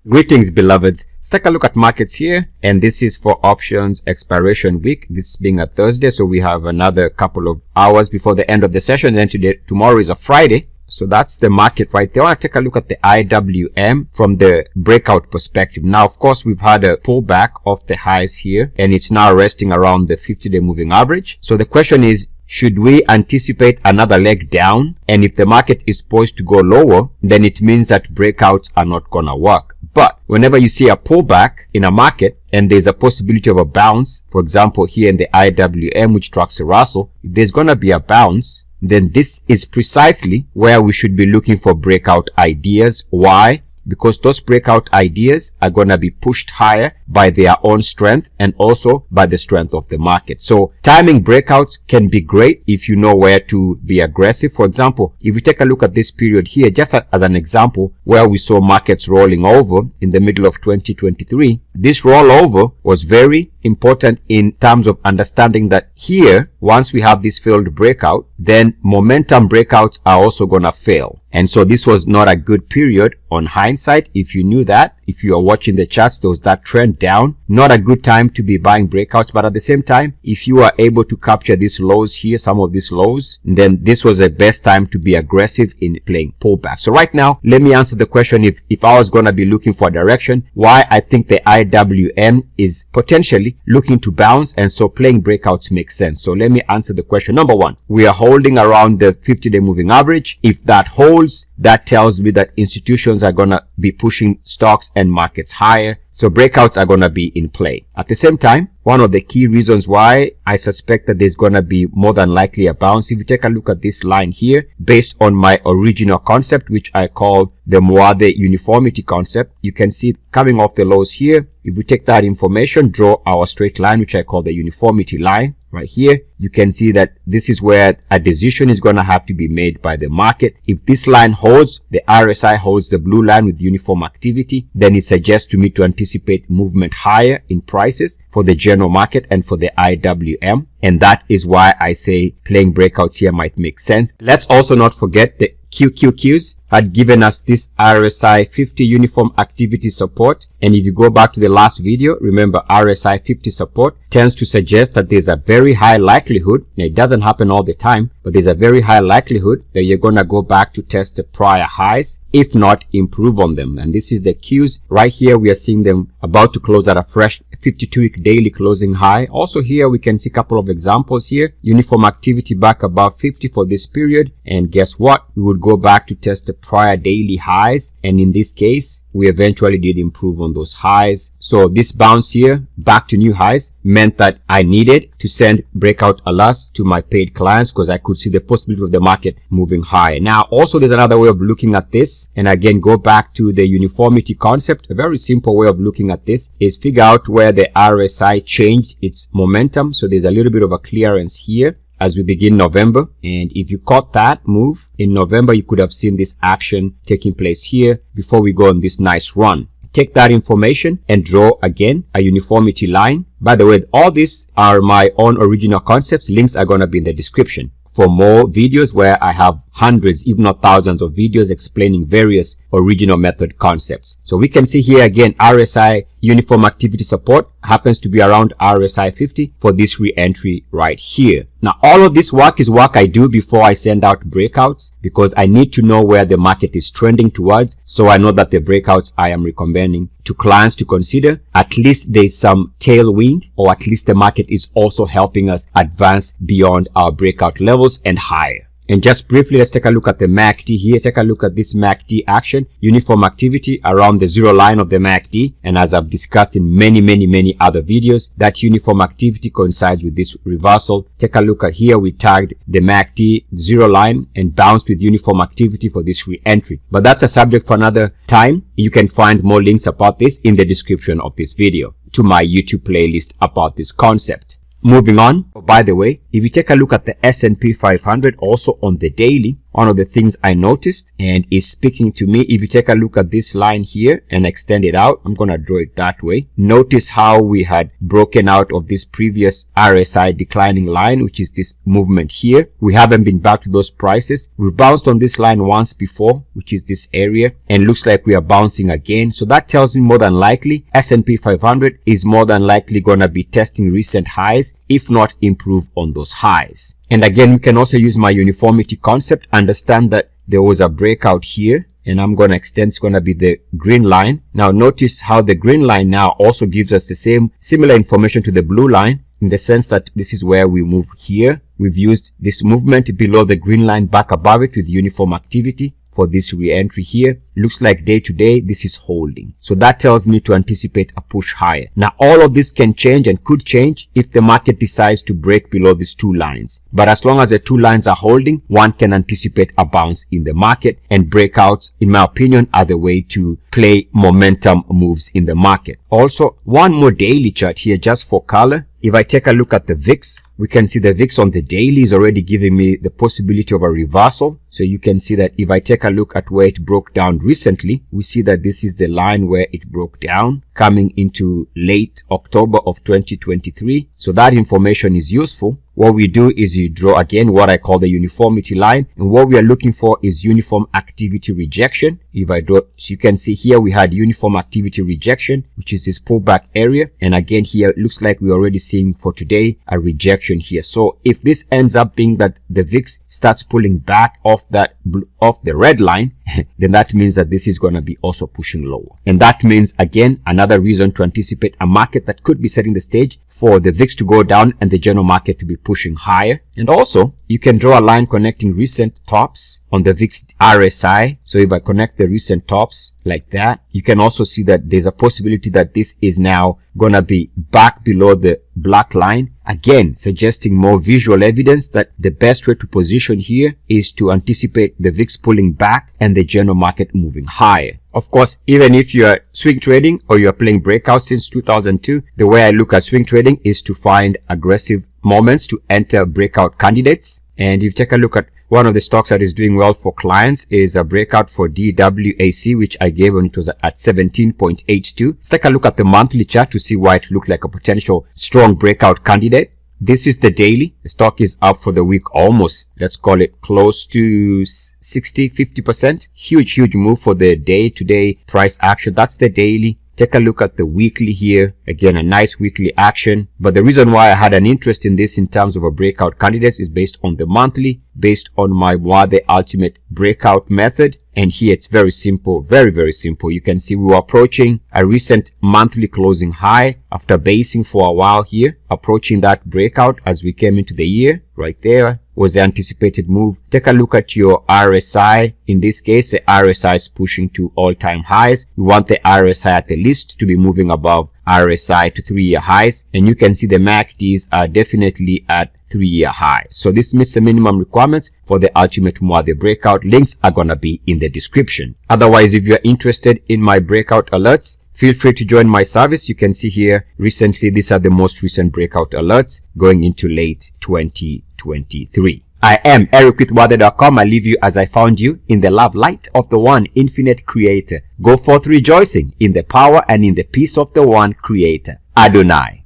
Greetings, beloveds. Let's take a look at markets here, and this is for options expiration week, this being a Thursday, so we have another couple of hours before the end of the session, and then tomorrow is a Friday. So that's the market right there. I want to take a look at the IWM from the breakout perspective. Now, of course, we've had a pullback of the highs here, and it's now resting around the 50-day moving average. So the question is, should we anticipate another leg down? And if the market is poised to go lower, then it means that breakouts are not gonna work. But whenever you see a pullback in a market and there's a possibility of a bounce, for example, here in the IWM, which tracks the Russell, if there's gonna be a bounce, then this is precisely where we should be looking for breakout ideas. Why? Because those breakout ideas are going to be pushed higher by their own strength and also by the strength of the market. So timing breakouts can be great if you know where to be aggressive. For example, if we take a look at this period here, just as an example, where we saw markets rolling over in the middle of 2023, this rollover was very important in terms of understanding that here, once we have this failed breakout, then momentum breakouts are also going to fail. And so this was not a good period on hindsight. If you knew that, if you are watching the charts, there was that trend down, not a good time to be buying breakouts. But at the same time, if you are able to capture these lows here, some of these lows, then this was the best time to be aggressive in playing pullback. So right now, let me answer the question. If I was going to be looking for direction, why I think the IWM is potentially looking to bounce, and so playing breakouts makes sense. So let me answer the question. Number one, we are holding around the 50-day moving average. If that holds, that tells me that institutions are going to be pushing stocks and markets higher. So breakouts are going to be in play. At the same time, one of the key reasons why I suspect that there's going to be more than likely a bounce, if you take a look at this line here, based on my original concept, which I call the Moade uniformity concept, you can see it coming off the lows here. If we take that information, draw our straight line, which I call the uniformity line right here, you can see that this is where a decision is going to have to be made by the market. If this line holds, the RSI holds the blue line with uniform activity, then it suggests to me to anticipate movement higher in prices for the general market and for the IWM. And that is why I say playing breakouts here might make sense. Let's also not forget the QQQs had given us this RSI 50 uniform activity support. And if you go back to the last video, remember RSI 50 support tends to suggest that there's a very high likelihood, now it doesn't happen all the time, but there's a very high likelihood that you're going to go back to test the prior highs, if not improve on them. And this is the Qs right here. We are seeing them about to close at a fresh 52-week daily closing high. Also here we can see a couple of examples here. Uniform activity back above 50 for this period, and guess what? We would go back to test the prior daily highs, and in this case we eventually did improve on those highs. So this bounce here back to new highs meant that I needed to send breakout alerts to my paid clients because I could see the possibility of the market moving higher. Now also there's another way of looking at this, and again go back to the uniformity concept. A very simple way of looking at this is figure out where the RSI changed its momentum. So there's a little bit of a clearance here as we begin November, and if you caught that move in November, you could have seen this action taking place here before we go on this nice run. Take that information and draw again a uniformity line. By the way, all these are my own original concepts. Links are going to be in the description for more videos where I have hundreds, if not thousands of videos explaining various original method concepts. So we can see here again, RSI uniform activity support happens to be around RSI 50 for this re-entry right here. Now, all of this work is work I do before I send out breakouts because I need to know where the market is trending towards. So I know that the breakouts I am recommending to clients to consider, at least there's some tailwind, or at least the market is also helping us advance beyond our breakout levels and higher. And just briefly, let's take a look at the MACD here. Take a look at this MACD action, uniform activity around the zero line of the MACD. And as I've discussed in many other videos, that uniform activity coincides with this reversal. Take a look at here. We tagged the MACD zero line and bounced with uniform activity for this re-entry. But that's a subject for another time. You can find more links about this in the description of this video to my YouTube playlist about this concept. Moving on, by the way, if you take a look at the S&P 500 also on the daily, one of the things I noticed and is speaking to me. If you take a look at this line here and extend it out, I'm going to draw it that way. Notice how we had broken out of this previous RSI declining line, which is this movement here. We haven't been back to those prices. We bounced on this line once before, which is this area, and looks like we are bouncing again. So that tells me more than likely S&P 500 is more than likely going to be testing recent highs, if not improve on those highs. And again, we can also use my uniformity concept, understand that there was a breakout here, and I'm going to extend, it's going to be the green line. Now notice how the green line now also gives us the similar information to the blue line, in the sense that this is where we move here. We've used this movement below the green line back above it with uniform activity for this re-entry here. Looks like day to day this is holding, so that tells me to anticipate a push higher. Now all of this can change and could change if the market decides to break below these two lines, but as long as the two lines are holding, one can anticipate a bounce in the market, and breakouts, in my opinion, are the way to play momentum moves in the market. Also, one more daily chart here just for color. If I take a look at the VIX, we can see the VIX on the daily is already giving me the possibility of a reversal. So you can see that if I take a look at where it broke down recently, we see that this is the line where it broke down coming into late October of 2023. So that information is useful. What we do is you draw again what I call the uniformity line, and what we are looking for is uniform activity rejection. If I draw, so you can see here we had uniform activity rejection, which is this pullback area, and again here it looks like we're already seeing for today a rejection here. So if this ends up being that the VIX starts pulling back off the red line, then that means that this is going to be also pushing lower, and that means again another reason to anticipate a market that could be setting the stage for the VIX to go down and the general market to be pushing higher. And also you can draw a line connecting recent tops on the VIX RSI. So if I connect the recent tops like that, you can also see that there's a possibility that this is now gonna be back below the black line, again suggesting more visual evidence that the best way to position here is to anticipate the VIX pulling back and the general market moving higher. Of course, even if you are swing trading or you are playing breakouts since 2002, the way I look at swing trading is to find aggressive moments to enter breakout candidates. And if you take a look at one of the stocks that is doing well for clients is a breakout for DWAC, which I gave when it was at 17.82. Let's take a look at the monthly chart to see why it looked like a potential strong breakout candidate. This is the daily. The stock is up for the week almost, let's call it close to 50%. Huge move for the day-to-day price action. That's the daily. Take a look at the weekly here. Again, a nice weekly action. But the reason why I had an interest in this in terms of a breakout candidate is based on the monthly, based on my Wade ultimate breakout method. And here it's very simple, very simple. You can see we were approaching a recent monthly closing high after basing for a while here, approaching that breakout as we came into the year. Right there was the anticipated move. Take a look at your RSI. In this case, the RSI is pushing to all-time highs. We want the RSI at the least to be moving above RSI to 3-year highs, and you can see the MACDs are definitely at 3-year highs. So this meets the minimum requirements for the ultimate Mwade breakout. Links are gonna be in the description. Otherwise, if you're interested in my breakout alerts, feel free to join my service. You can see here recently, these are the most recent breakout alerts going into late 2023. I am Eric with Wade.com. I leave you as I found you, in the love light of the one infinite creator. Go forth rejoicing in the power and in the peace of the one creator. Adonai.